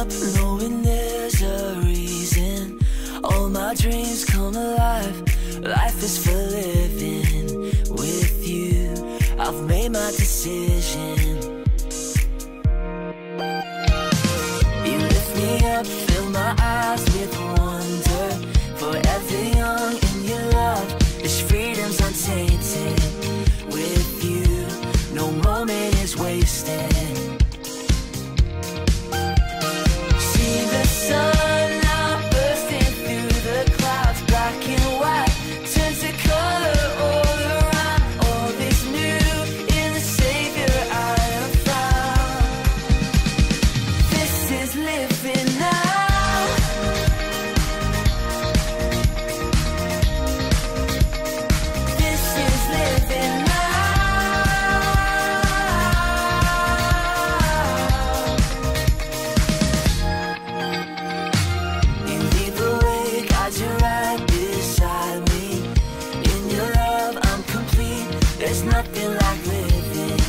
up knowing there's a reason. All my dreams come alive. Life is for living with you. I've made my decision. You lift me up, fill my eyes with wonder. Forever young in your love, this freedom's untainted. With you, no moment is wasted. See the sun now bursting through the clouds, black and white turns to color all around. All is new in the Savior I have found. This is living now. This is living now. You lead the way, guide you right beside me. In your love I'm complete. There's nothing like living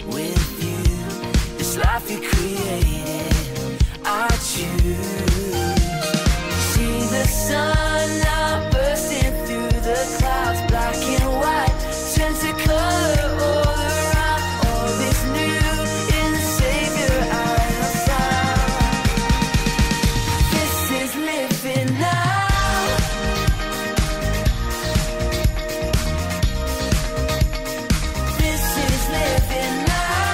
with you. This life you created, I choose. See the sun now bursting through the clouds, black and white turns to color all around. All is new in the Savior I have found. This is living now. This is living now.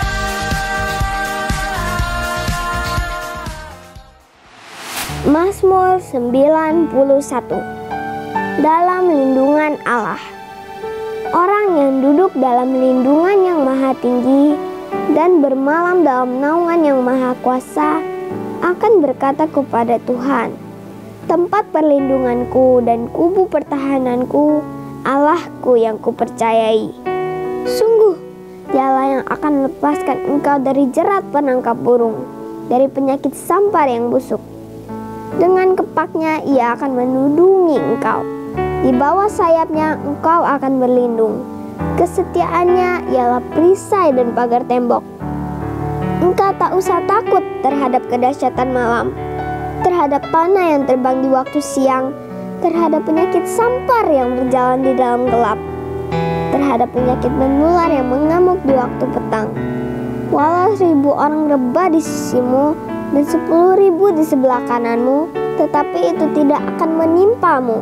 Mazmur 91. Dalam lindungan Allah. Orang yang duduk dalam lindungan yang maha tinggi dan bermalam dalam naungan yang maha kuasa akan berkata kepada Tuhan, tempat perlindunganku dan kubu pertahananku, Allahku yang kupercayai. Sungguh, Dialah yang akan melepaskan engkau dari jerat penangkap burung, dari penyakit sampar yang busuk. Dengan kepaknya ia akan menudungi engkau. Di bawah sayapnya engkau akan berlindung. Kesetiaannya ialah perisai dan pagar tembok. Engkau tak usah takut terhadap kedahsyatan malam, terhadap panah yang terbang di waktu siang, terhadap penyakit sampar yang berjalan di dalam gelap, terhadap penyakit menular yang mengamuk di waktu petang. Walau 1000 orang rebah di sisimu dan 10.000 di sebelah kananmu, tetapi itu tidak akan menimpamu.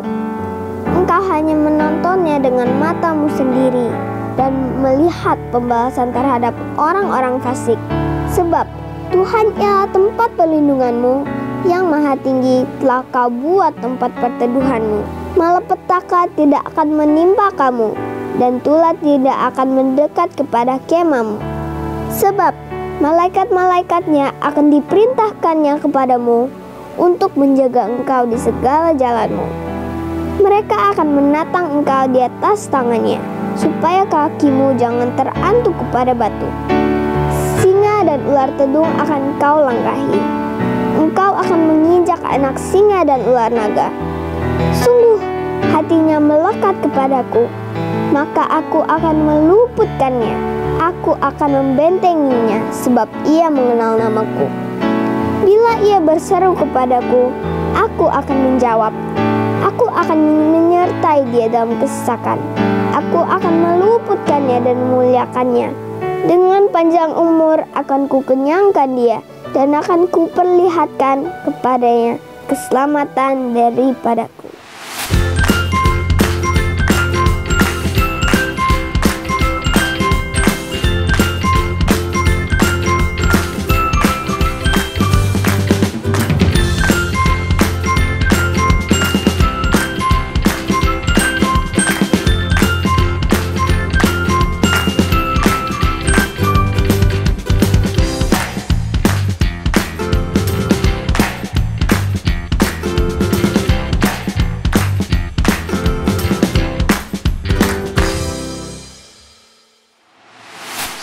Engkau hanya menontonnya dengan matamu sendiri dan melihat pembalasan terhadap orang-orang fasik. Sebab Tuhan ialah tempat perlindunganmu, yang maha tinggi telah kau buat tempat perteduhanmu. Malapetaka tidak akan menimpa kamu, dan tulah tidak akan mendekat kepada kemahmu. Sebab malaikat-malaikatnya akan diperintahkannya kepadamu untuk menjaga engkau di segala jalanmu. Mereka akan menatang engkau di atas tangannya, supaya kakimu jangan terantuk kepada batu. Singa dan ular tedung akan kau langkahi. Engkau akan menginjak anak singa dan ular naga. Sungguh, hatinya melekat kepadaku, maka aku akan meluputkannya. Aku akan membentenginya, sebab ia mengenal namaku. Bila ia berseru kepadaku, aku akan menjawab. Aku akan menyertai dia dalam kesesakan. Aku akan meluputkannya dan memuliakannya. Dengan panjang umur akan kukenyangkan dia, dan akan kuperlihatkan kepadanya keselamatan daripadaku.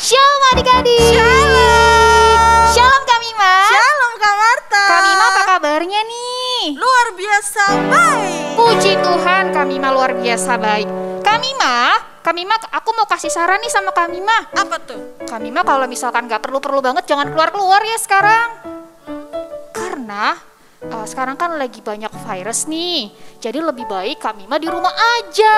Shalom adik-adik. Shalom Kak Mima. Shalom Kak Marta. Kak Mima apa kabarnya nih? Luar biasa baik. Puji Tuhan, Kak Mima luar biasa baik. Kak Mima, aku mau kasih saran nih sama Kak Mima. Apa tuh? Kak Mima kalau misalkan gak perlu-perlu banget jangan keluar-keluar ya sekarang. Nah, sekarang kan lagi banyak virus nih, jadi lebih baik Kak Mima di rumah aja.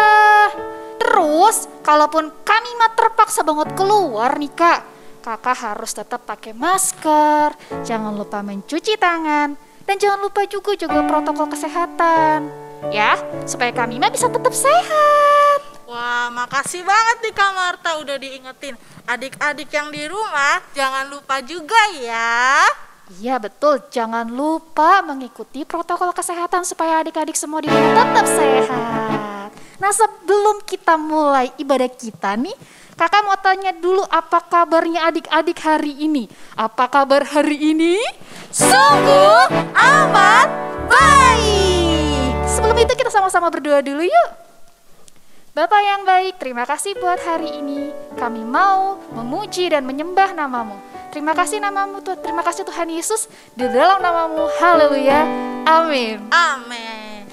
Terus, kalaupun Kak Mima terpaksa banget keluar nih Kak, Kakak harus tetap pakai masker, jangan lupa mencuci tangan, dan jangan lupa juga jaga protokol kesehatan. Ya, supaya Kak Mima bisa tetap sehat. Wah, makasih banget nih Kak Marta udah diingetin. Adik-adik yang di rumah jangan lupa juga ya. Iya betul, jangan lupa mengikuti protokol kesehatan supaya adik-adik semua di rumah tetap sehat. Nah, sebelum kita mulai ibadah kita nih, Kakak mau tanya dulu apa kabarnya adik-adik hari ini? Apa kabar hari ini? Sungguh amat baik. Sebelum itu kita sama-sama berdoa dulu yuk. Bapak yang baik, terima kasih buat hari ini. Kami mau memuji dan menyembah namamu. Terima kasih namamu Tuhan, terima kasih Tuhan Yesus. Di dalam namamu, haleluya, amin. Amin.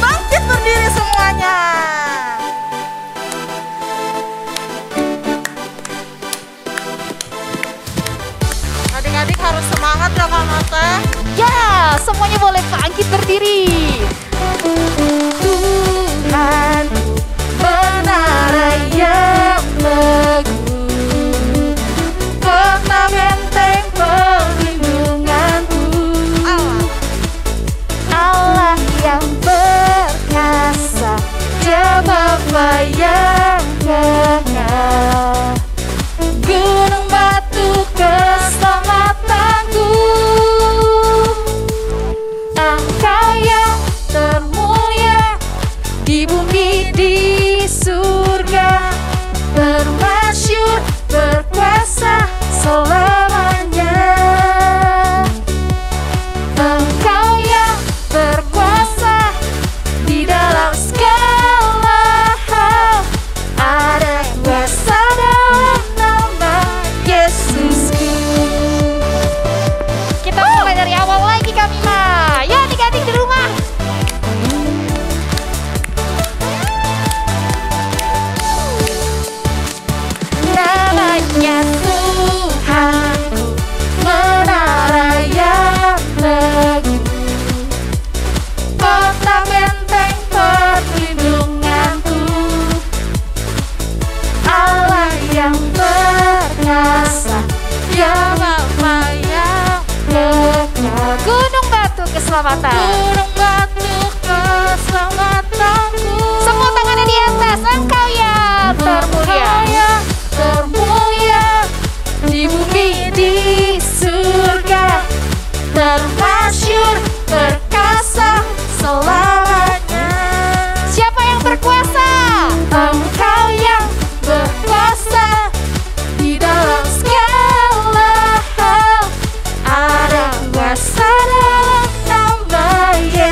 Bangkit berdiri semuanya. Adik-adik harus semangat ya Kak Marta. Ya, semuanya boleh bangkit berdiri. Tuhan menara yang teguh, kota benteng perlindunganku, Allah yang perkasa, Dia Bapa yang kekal, gunung batu keselamatanku, Engkau yang termulia di bumi di surga, bermasyhur berkuasa selamanya. Engkau yang berkuasa di dalam segala hal, ada kuasa dalam nama Yesusku. Kita mulai dari awal lagi Kak Mima. Ya adik-adik di rumah. Namanya Tuhan, menara yang teguh, kota benteng perlindunganku, Allah yang perkasa, Dia Bapa yang kekal, gunung batu keselamatan, gunung batu keselamatanku. Semua tangannya di atas, Engkau yang termulia, termulia di bumi di surga, termasyhur berkasa selamanya. Siapa yang berkuasa? Engkau yang berkuasa di dalam segala hal, ada kuasa dalam nama Yesus.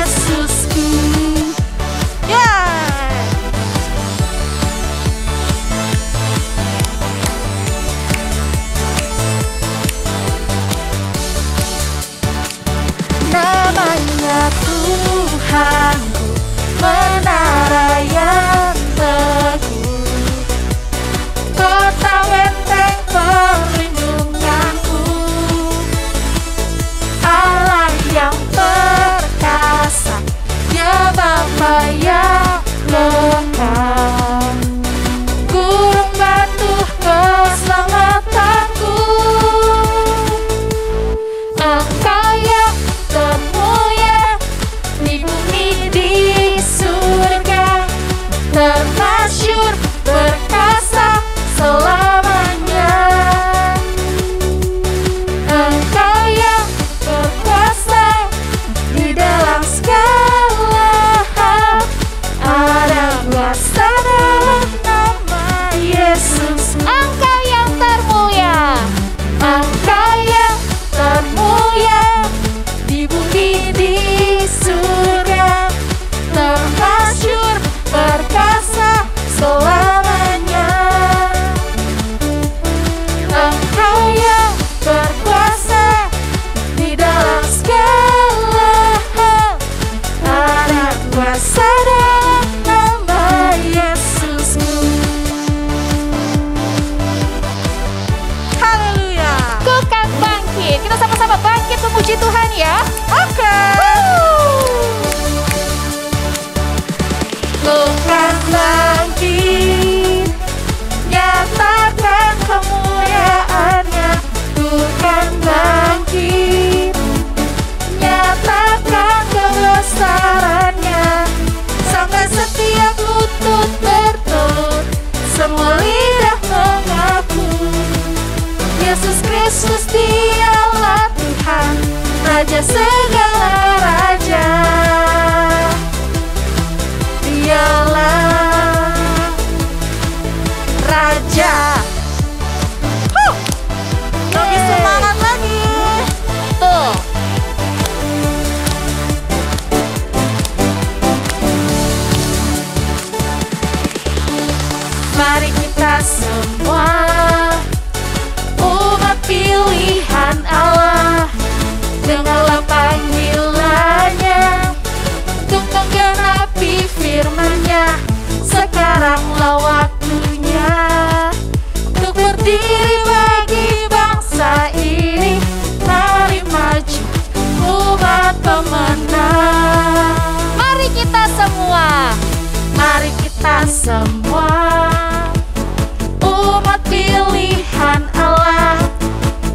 memuji Tuhan ya? Oke. Tuhan bangkit, nyatakan kemuliaan-Nya. Tuhan bangkit, nyatakan kebesaran-Nya. Sampai setiap lutut bertelut, semua lidah mengaku Yesus Kristus Dialah Tuhan, Raja segala raja. Dialah Raja. Lebih semangat lagi. Tuh. Mari kita semua umat pilihan Allah, dengarlah panggilannya untuk menggenapi firman-Nya. Sekaranglah waktunya untuk berdiri bagi bangsa ini. Mari maju umat pemenang. Mari kita semua. Mari kita semua umat pilihan Allah,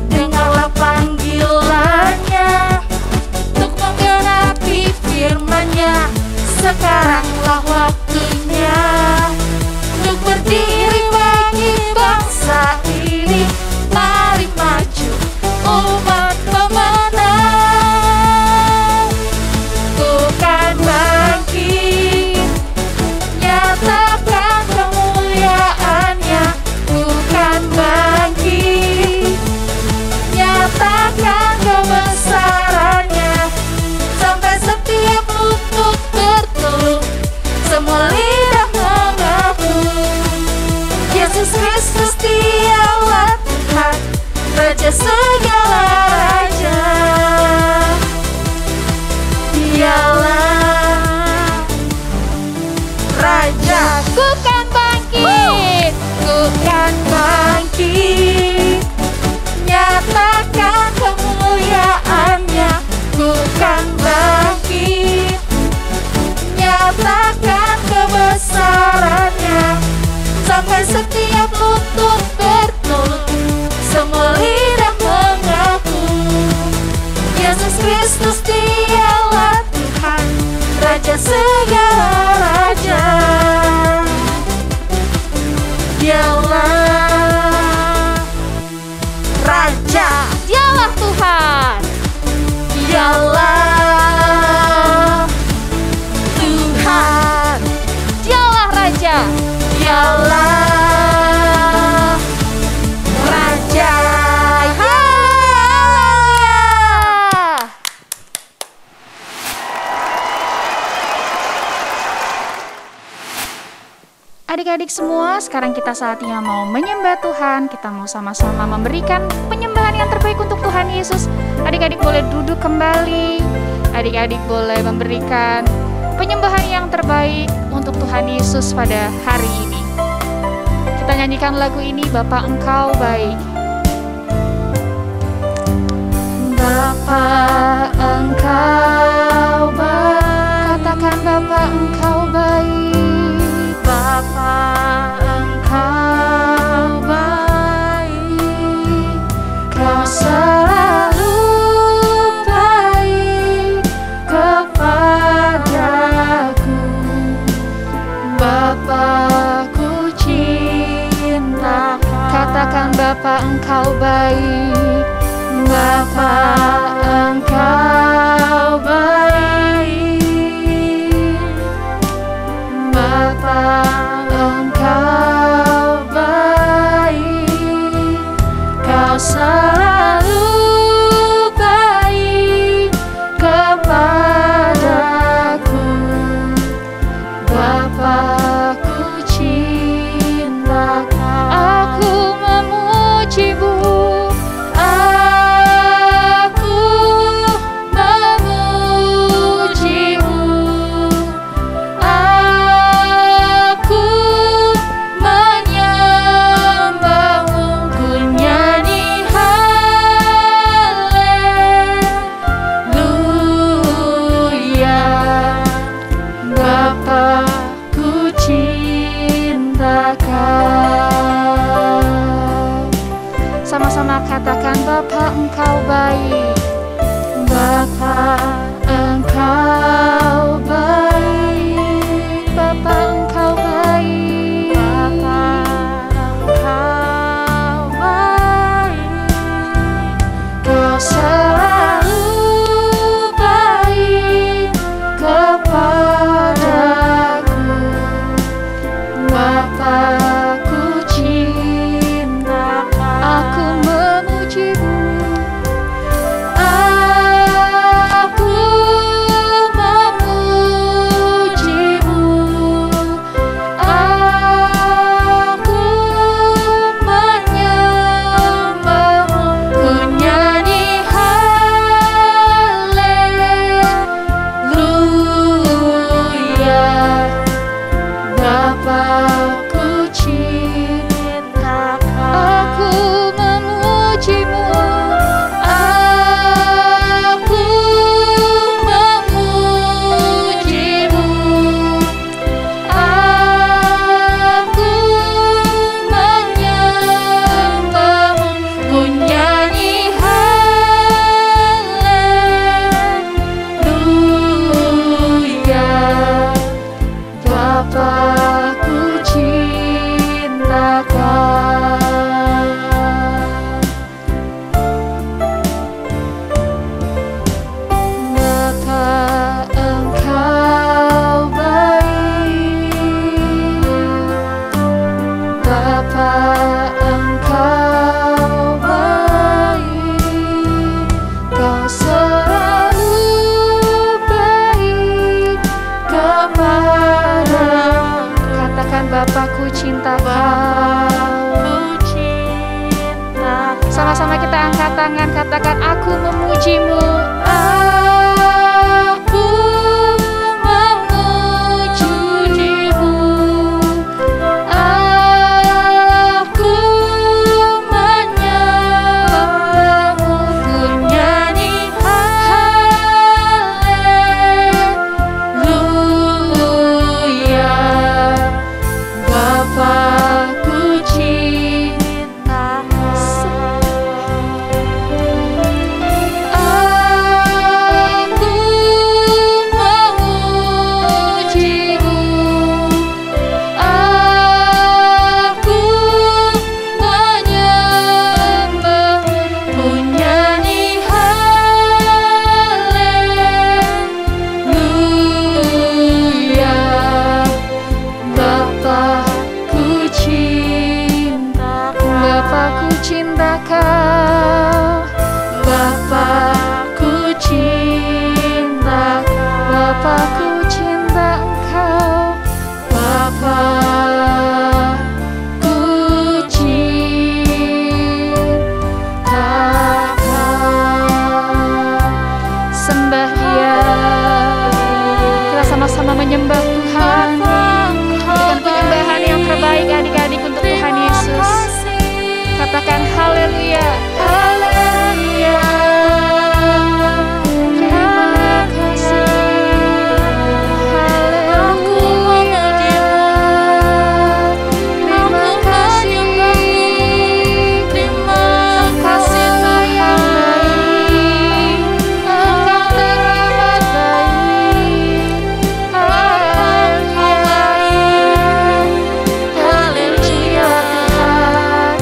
dengarlah panggilannya untuk menggenapi firman-Nya. Sekaranglah waktunya untuk berdiri bagi bangsa ini. Mari maju umat pemenang. Tuhan bangkit, nyatakan kemuliaan-Nya. Tuhan bangkit, nyatakan kebesaran-Nya. Sampai setiap lutut bertelut, semua lidah mengaku Yesus Kristus Dialah Tuhan, Raja segala raja. Dialah Raja. Tuhan bangkit. Tuhan bangkit, nyatakan kemuliaan-Nya. Tuhan bangkit, nyatakan kebesaran-Nya. Sampai setiap lutut bertelut, semua lidah mengaku Yesus Kristus Dialah Tuhan, Raja segala raja. Dialah Raja. Dialah Tuhan. Dialah Tuhan. Dialah Raja. Dialah Raja. Haleluya. Adik-adik semua, sekarang kita saatnya mau menyembah Tuhan. Kita mau sama-sama memberikan penyembahan yang terbaik untuk Tuhan Yesus. Adik-adik boleh duduk kembali. Adik-adik boleh memberikan penyembahan yang terbaik untuk Tuhan Yesus pada hari ini. Kita nyanyikan lagu ini, Bapa Engkau Baik. Bapa Engkau baik. Katakan Bapa Engkau baik. Bapa Engkau baik. Kau selalu baik kepadaku. Bapa-Ku cinta. Katakan Bapa Engkau baik. Bapa Engkau baik. Bapa Engkau baik. Kau selalu baik kepadaku. Bapa-Ku cinta. Aku memuji-Mu. Menyembahmu, ku nyanyi Sama-sama katakan, Bapa Engkau baik. Bapa Engkau baik. Bapa Engkau baik. Bapa Engkau baik. Kau selalu baik kepadaku. Bapa-Ku cinta, aku memujimu. Aku memujimu. Aku menyembahmu. Ku nyanyi haleluya. Bapa-Ku cinta, aku memujimu. Aku memujimu. Aku menyembahmu. Ku nyanyi haleluya. Bapa-Ku cinta Kau. Bapa Engkau baik. Bapa Engkau baik. Kau selalu baik kepada. Katakan, Bapa-Ku cinta Kau. Sama-sama kita angkat tangan, katakan, aku memujimu. Aku memujimu. Aku menyembahmu. Ku nyanyi haleluya. Bapa-Ku cinta. Aku memujimu. Aku menyembahmu. Ku nyanyi haleluya. Bapa-Ku cinta, Bapa-Ku cinta Kau. Bapa-Ku cinta, Bapa-Ku cinta Engkau. Bapa-Ku cinta Kau. Sembah Dia. Kita sama-sama menyembah Tuhan dengan penyembahan yang terbaik adik-adik untuk Tuhan Yesus. Katakan haleluya. Haleluya. Terima kasih. Haleluya. Terima kasih. Terima kasih Tuhan baik. Engkau teramat baik. Haleluya. Haleluya Tuhan.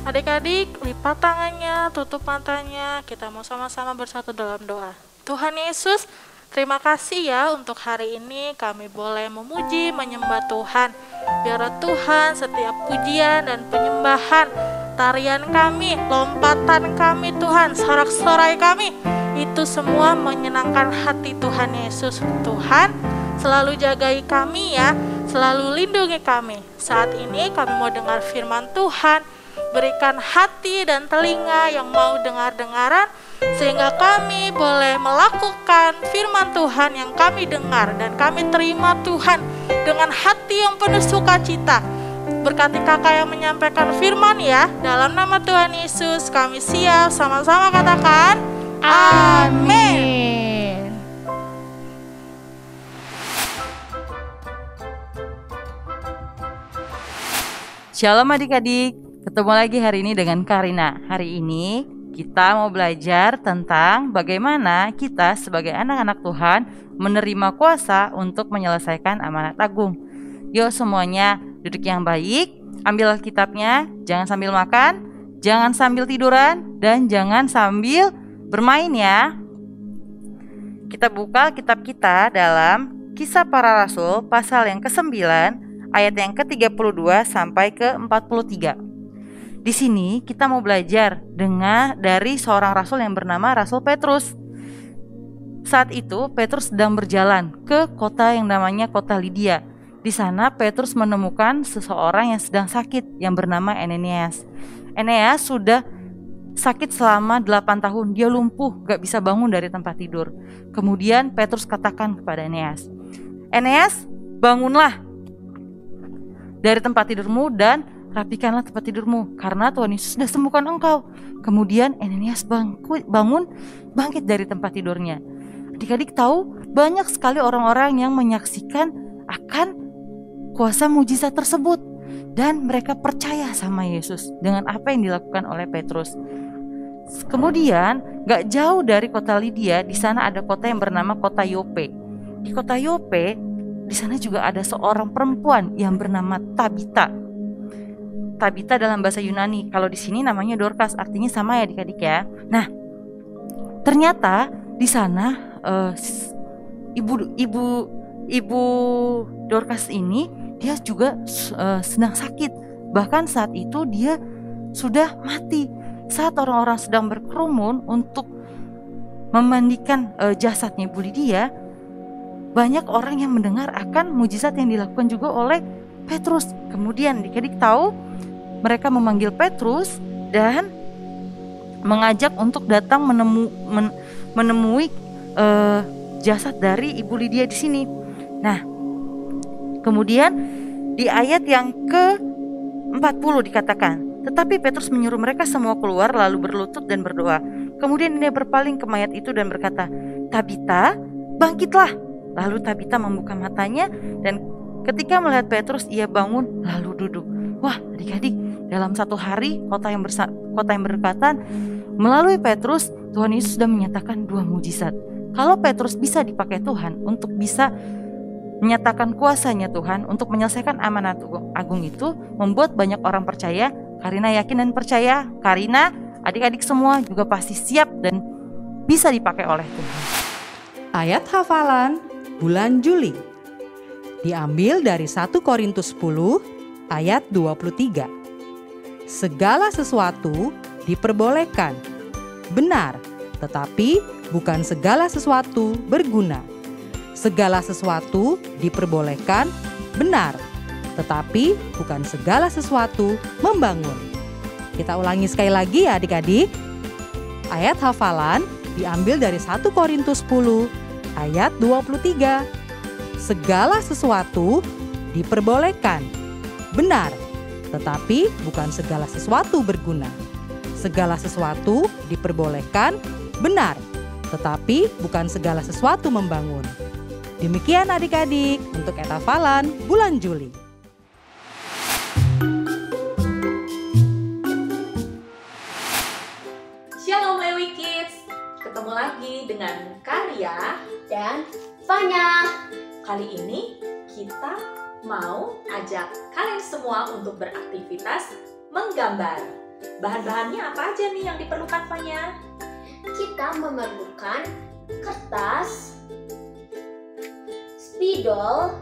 Adik-adik, lipat tangannya, tutup matanya. Kita mau sama-sama bersatu dalam doa. Tuhan Yesus, terima kasih ya untuk hari ini kami boleh memuji, menyembah Tuhan. Biar Tuhan setiap pujian dan penyembahan, tarian kami, lompatan kami Tuhan, sorak-sorai kami, itu semua menyenangkan hati Tuhan Yesus. Tuhan selalu jagai kami ya, selalu lindungi kami. Saat ini kami mau dengar firman Tuhan. Berikan hati dan telinga yang mau dengar-dengaran, sehingga kami boleh melakukan firman Tuhan yang kami dengar, dan kami terima Tuhan dengan hati yang penuh sukacita. Berkati kakak yang menyampaikan firman ya. Dalam nama Tuhan Yesus kami siap, sama-sama katakan amin. Shalom adik-adik, ketemu lagi hari ini dengan Karina. Hari ini kita mau belajar tentang bagaimana kita sebagai anak-anak Tuhan menerima kuasa untuk menyelesaikan amanat agung. Yuk semuanya duduk yang baik, ambil Alkitabnya, jangan sambil makan, jangan sambil tiduran, dan jangan sambil bermain ya. Kita buka kitab kita dalam Kisah Para Rasul pasal yang ke-9 ayat yang ke-32 sampai ke-43. Di sini kita mau belajar dari seorang rasul yang bernama Rasul Petrus. Saat itu Petrus sedang berjalan ke kota yang namanya kota Lydia. Di sana Petrus menemukan seseorang yang sedang sakit yang bernama Eneas. Eneas sudah sakit selama 8 tahun. Dia lumpuh, gak bisa bangun dari tempat tidur. Kemudian Petrus katakan kepada Eneas, "Eneas, bangunlah dari tempat tidurmu dan rapikanlah tempat tidurmu, karena Tuhan Yesus sudah sembuhkan engkau." Kemudian Eneas bangun, bangkit dari tempat tidurnya. Adik-adik tahu, banyak sekali orang-orang yang menyaksikan akan kuasa mujizat tersebut, dan mereka percaya sama Yesus dengan apa yang dilakukan oleh Petrus. Kemudian gak jauh dari kota Lydia, di sana ada kota yang bernama kota Yope. Di kota Yope, di sana juga ada seorang perempuan yang bernama Tabita. Tabita dalam bahasa Yunani, kalau di sini namanya Dorcas, artinya sama ya adik-adik ya. Nah, ternyata di sana ibu Dorcas ini dia juga sedang sakit. Bahkan saat itu dia sudah mati. Saat orang-orang sedang berkerumun untuk memandikan jasadnya Ibu Lydia, banyak orang yang mendengar akan mujizat yang dilakukan juga oleh Petrus. Kemudian adik-adik tahu, mereka memanggil Petrus dan mengajak untuk datang menemui jasad dari Ibu Lydia di sini. Nah, kemudian di ayat yang ke-40 dikatakan, tetapi Petrus menyuruh mereka semua keluar lalu berlutut dan berdoa. Kemudian dia berpaling ke mayat itu dan berkata, "Tabita, bangkitlah." Lalu Tabita membuka matanya, dan ketika melihat Petrus ia bangun lalu duduk. Wah adik-adik, dalam satu hari kota yang berdekatan, melalui Petrus Tuhan Yesus sudah menyatakan 2 mujizat. Kalau Petrus bisa dipakai Tuhan untuk bisa menyatakan kuasanya Tuhan untuk menyelesaikan amanat agung itu, membuat banyak orang percaya. Karina yakin dan percaya, Karina, adik-adik semua juga pasti siap dan bisa dipakai oleh Tuhan. Ayat hafalan bulan Juli diambil dari 1 Korintus 10 ayat 23. Segala sesuatu diperbolehkan, benar, tetapi bukan segala sesuatu berguna. Segala sesuatu diperbolehkan, benar, tetapi bukan segala sesuatu membangun. Kita ulangi sekali lagi ya adik-adik. Ayat hafalan diambil dari 1 Korintus 10 ayat 23. Segala sesuatu diperbolehkan, benar, tetapi bukan segala sesuatu berguna. Segala sesuatu diperbolehkan, benar, tetapi bukan segala sesuatu membangun. Demikian adik-adik untuk hafalan bulan Juli. Shalom Lewi Kids, ketemu lagi dengan Karya Dan Fanya. Kali ini kita mau ajak kalian semua untuk beraktivitas menggambar. Bahan-bahannya apa aja nih yang diperlukan, Fanya? Kita memerlukan kertas, spidol,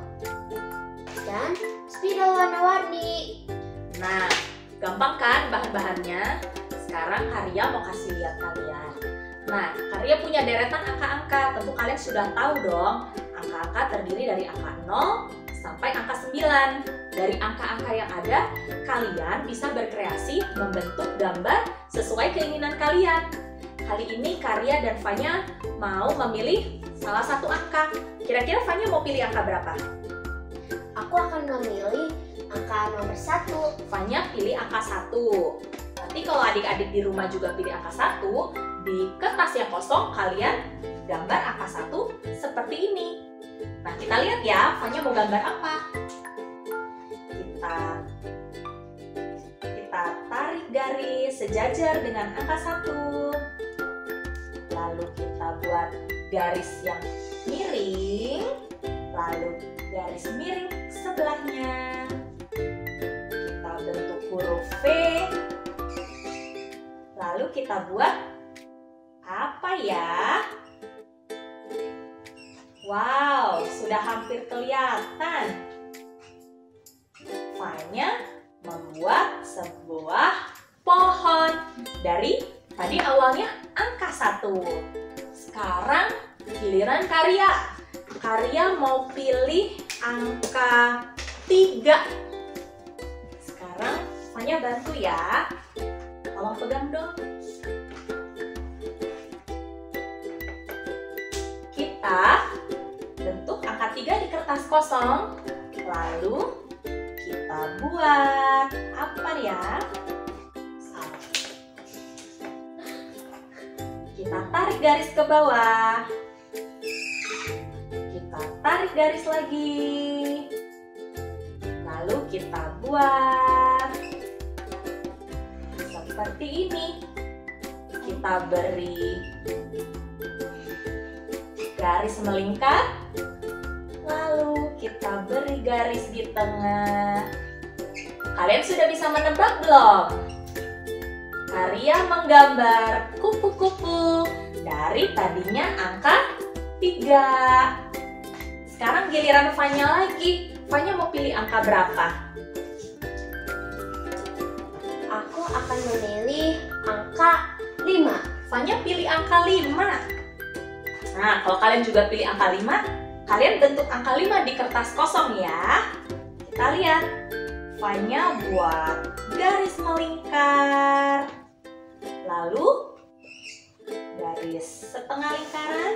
dan spidol warna-warni. Nah, gampang kan bahan-bahannya? Sekarang Karya mau kasih lihat kalian. Nah, Karya punya deretan angka-angka. Tentu kalian sudah tahu dong, angka-angka terdiri dari angka 0 sampai angka 9. Dari angka-angka yang ada, kalian bisa berkreasi membentuk gambar sesuai keinginan kalian. Kali ini Karya dan Fanya mau memilih salah satu angka. Kira-kira Fanya mau pilih angka berapa? Aku akan memilih angka nomor 1. Fanya pilih angka 1. Nanti kalau adik-adik di rumah juga pilih angka 1, di kertas yang kosong kalian gambar angka 1 seperti ini. Nah, kita lihat ya, Fanya mau gambar apa? Kita tarik garis sejajar dengan angka 1. Lalu kita buat garis yang miring, lalu garis miring sebelahnya. Kita bentuk huruf V. Lalu kita buat apa ya? Wow, sudah hampir kelihatan. Fanya membuat sebuah pohon dari tadi awalnya angka 1. Sekarang giliran Karya. Karya mau pilih angka 3. Sekarang Fanya bantu ya. Tolong pegang dong. Kita bentuk angka 3 di kertas kosong. Lalu kita buat apa ya? Kita tarik garis ke bawah. Kita tarik garis lagi. Lalu kita buat seperti ini. Kita beri garis melingkar. Lalu kita beri garis di tengah. Kalian sudah bisa menebak belum? Karya menggambar kupu-kupu dari tadinya angka 3. Sekarang giliran Fanya lagi. Fanya mau pilih angka berapa? Aku akan memilih angka 5. Fanya pilih angka 5. Nah, kalau kalian juga pilih angka 5, kalian bentuk angka 5 di kertas kosong ya. Kita lihat. Fanya buat garis melingkar. Lalu garis setengah lingkaran.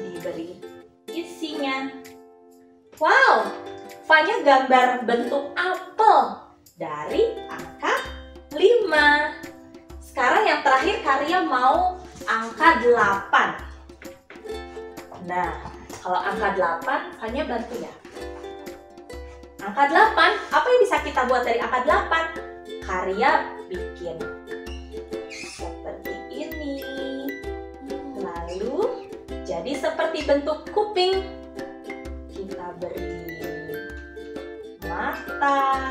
Diberi isinya. Wow, Fanya gambar bentuk apel dari angka 5. Sekarang yang terakhir Karya mau angka 8. Nah, kalau angka 8, Fanya bantu ya. Angka 8, apa yang bisa kita buat dari angka 8? Karya bikin seperti ini. Lalu, jadi seperti bentuk kuping. Kita beri mata,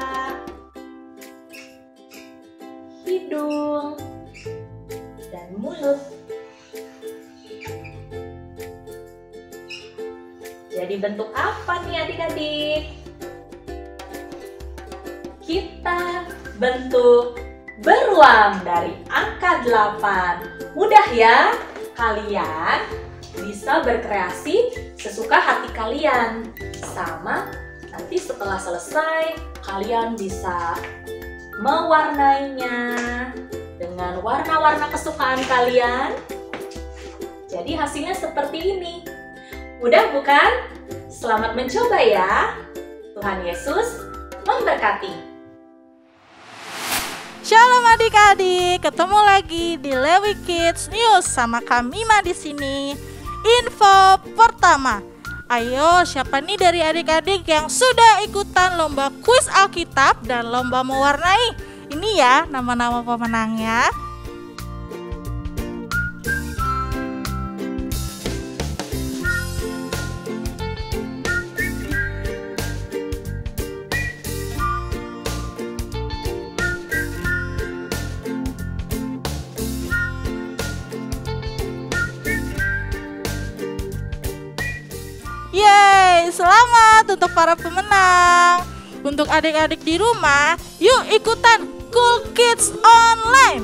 hidung, dan mulut. Jadi bentuk apa nih adik-adik? Kita bentuk beruang dari angka 8. Mudah ya? Kalian bisa berkreasi sesuka hati kalian. Sama, nanti setelah selesai, kalian bisa mewarnainya dengan warna-warna kesukaan kalian. Jadi hasilnya seperti ini. Mudah bukan? Selamat mencoba ya. Tuhan Yesus memberkati. Shalom adik-adik, ketemu lagi di Lewi Kids News sama Kamima di sini. Info pertama, ayo siapa nih dari adik-adik yang sudah ikutan lomba kuis Alkitab dan lomba mewarnai? Ini ya nama-nama pemenangnya. Yeay, selamat untuk para pemenang. Untuk adik-adik di rumah, yuk ikutan Cool Kids Online.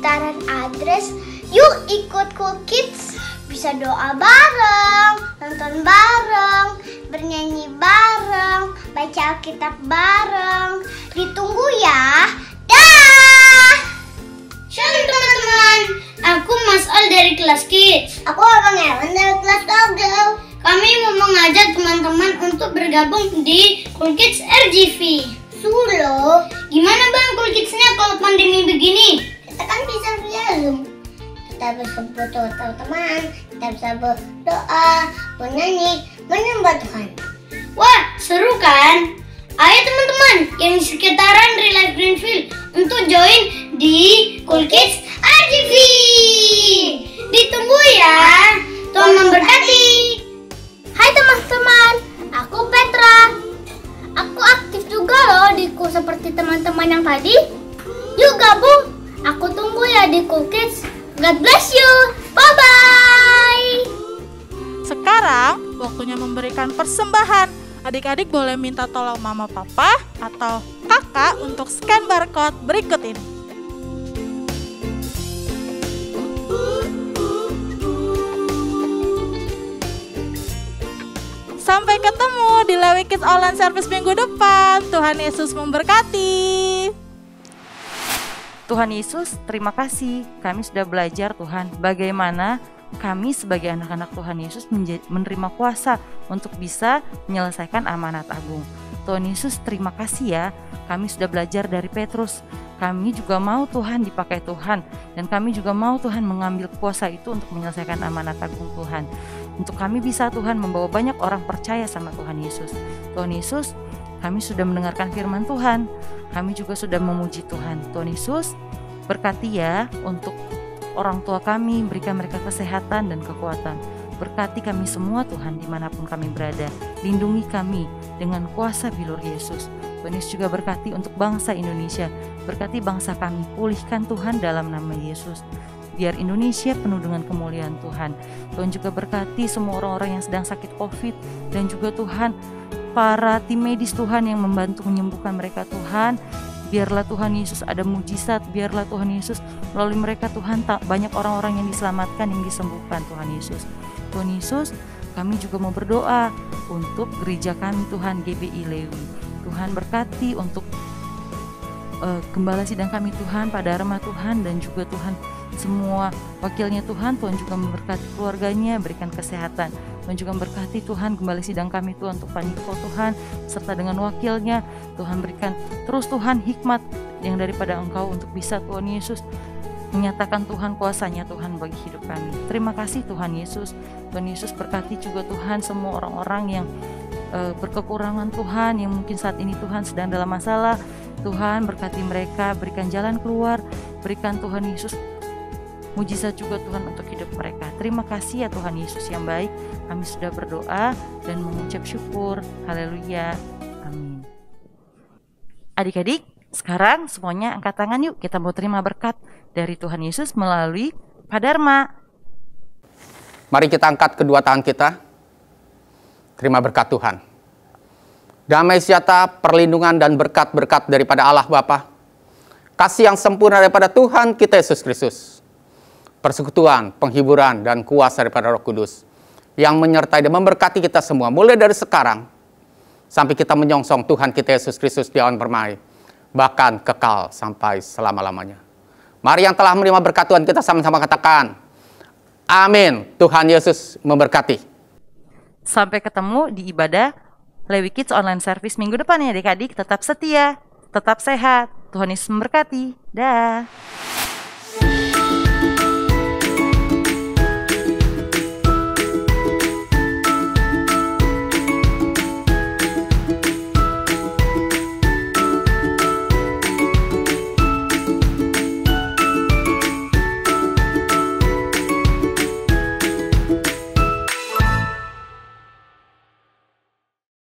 sekitaran address. Yuk ikut Cool Kids. Bisa doa bareng, nonton bareng, bernyanyi bareng, baca Alkitab bareng. Ditunggu ya. Dah. Shalom teman-teman. Aku Mas Al dari kelas Kids. Aku Abang Ewan dari kelas Gagel. Kami mau mengajak teman-teman untuk bergabung di Cool Kids RGV. Sulo, gimana Bang Cool Kids-nya kalau pandemi begini? Kita kan bisa via Zoom. Kita bisa berfoto teman, kita bisa berdoa, bernyanyi, menyembah Tuhan. Wah, seru kan? Ayo teman-teman yang di sekitaran Real Life Greenfield untuk join di Cool Kids RGV. Ditunggu ya. Tuhan memberkati. Hai teman-teman, aku Petra. Aku aktif juga loh di Cool seperti teman-teman yang tadi. Yuk gabung. Aku tunggu ya di Cool Kids. God bless you. Bye-bye. Sekarang waktunya memberikan persembahan. Adik-adik boleh minta tolong mama papa atau kakak untuk scan barcode berikut ini. Sampai ketemu di Lewi Kids Online Service minggu depan. Tuhan Yesus memberkati. Tuhan Yesus, terima kasih. Kami sudah belajar Tuhan bagaimana kami sebagai anak-anak Tuhan Yesus menerima kuasa untuk bisa menyelesaikan amanat agung. Tuhan Yesus, terima kasih ya. Kami sudah belajar dari Petrus. Kami juga mau Tuhan dipakai Tuhan. Dan kami juga mau Tuhan mengambil kuasa itu untuk menyelesaikan amanat agung Tuhan. Untuk kami bisa Tuhan membawa banyak orang percaya sama Tuhan Yesus. Tuhan Yesus, kami sudah mendengarkan firman Tuhan. Kami juga sudah memuji Tuhan. Tuhan Yesus, berkati ya untuk orang tua kami, berikan mereka kesehatan dan kekuatan. Berkati kami semua Tuhan dimanapun kami berada. Lindungi kami dengan kuasa bilur Yesus. Tuhan Yesus juga berkati untuk bangsa Indonesia. Berkati bangsa kami, pulihkan Tuhan dalam nama Yesus. Biar Indonesia penuh dengan kemuliaan Tuhan. Tuhan juga berkati semua orang-orang yang sedang sakit COVID. Dan juga Tuhan, para tim medis Tuhan yang membantu menyembuhkan mereka Tuhan. Biarlah Tuhan Yesus ada mujizat. Biarlah Tuhan Yesus melalui mereka Tuhan banyak orang-orang yang diselamatkan, yang disembuhkan Tuhan Yesus. Tuhan Yesus, kami juga mau berdoa untuk gereja kami Tuhan GBI Lewi. Tuhan berkati untuk gembala sidang kami Tuhan, Pak Dharma Tuhan, dan juga Tuhan semua wakilnya Tuhan. Tuhan juga memberkati keluarganya, berikan kesehatan. Tuhan juga memberkati Tuhan gembala sidang kami Tuhan untuk Pak Niko Tuhan, serta dengan wakilnya. Tuhan berikan terus Tuhan hikmat yang daripada Engkau untuk bisa Tuhan Yesus menyatakan Tuhan kuasanya Tuhan bagi hidup kami. Terima kasih Tuhan Yesus. Tuhan Yesus berkati juga Tuhan semua orang-orang yang berkekurangan Tuhan, yang mungkin saat ini Tuhan sedang dalam masalah. Tuhan berkati mereka, berikan jalan keluar, berikan Tuhan Yesus mujizat juga Tuhan untuk hidup mereka. Terima kasih ya Tuhan Yesus yang baik. Kami sudah berdoa dan mengucap syukur. Haleluya. Amin. Adik-adik, sekarang semuanya angkat tangan yuk. Kita mau terima berkat dari Tuhan Yesus melalui Pak Dharma. Mari kita angkat kedua tangan kita. Terima berkat Tuhan. Damai sejahtera, perlindungan dan berkat-berkat daripada Allah Bapa. Kasih yang sempurna daripada Tuhan kita Yesus Kristus. Persekutuan, penghiburan, dan kuasa daripada Roh Kudus yang menyertai dan memberkati kita semua mulai dari sekarang sampai kita menyongsong Tuhan kita Yesus Kristus di awan permai, bahkan kekal sampai selama-lamanya. Mari yang telah menerima berkat Tuhan kita sama-sama katakan amin. Tuhan Yesus memberkati. Sampai ketemu di ibadah Lewi Kids Online Service minggu depan ya adik-adik. Tetap setia, tetap sehat. Tuhan Yesus memberkati. Dah.